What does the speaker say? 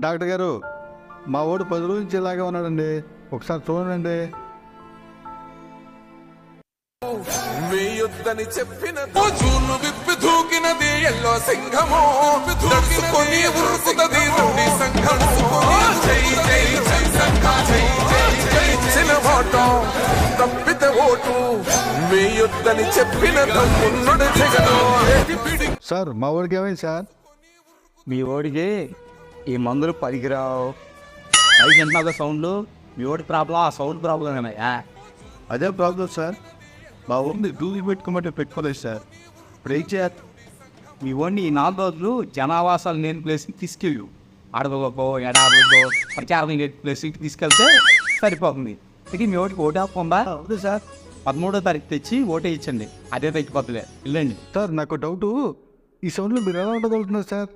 Doctor గారు మా వాడు 10 రోజుల నుంచి ఇలాగే ఉన్నాడండి, ఒకసారి చూడండి. వేయొద్దని చెప్పిన జూలు విప్పి దూకినది ఎల్లో సింహము దడుచుకొని ఉరుకుతది నుండి సంఘము. జై జై జై సంఘ జై జై జై చిన్న ఓటు తప్పితే ఓటు వేయొద్దని చెప్పిన తమ్ముడు జగను. సార్ మా వాడికి ఏమైంది సార్? మీ ఓడికి ఈ మందులు పనికిరావు. పైకి ఎంత సౌండ్లు, మీ ఓడి ప్రాబ్లం ఆ సౌండ్ ప్రాబ్లం ఏమయ్యా? అదే ప్రాబ్లం సార్, మా ఊరిని దూది పెట్టుకోమంటే పెట్టుకోలేదు సార్. ఇప్పుడు ఏం చేయాలి? మీ ఓడిని ఈ 4 రోజులు జనావాసాలు లేని ప్లేస్కి తీసుకెళ్ళు. అడవులకో ఎడారులకో ప్రచారం లేని ప్లేస్కి తీసుకెళ్తే సరిపోతుంది. ఇక మీ ఓడికి ఓటు ఆపకుండా అవును సార్. 13వ తారీఖు తెచ్చి ఓటే ఇచ్చండి, అదే తగ్గిపోతుంది. వెళ్ళండి. సార్ నాకు డౌటు, ఈ సౌండ్లో మీరు ఎలా ఉండగలుగుతున్నారు సార్?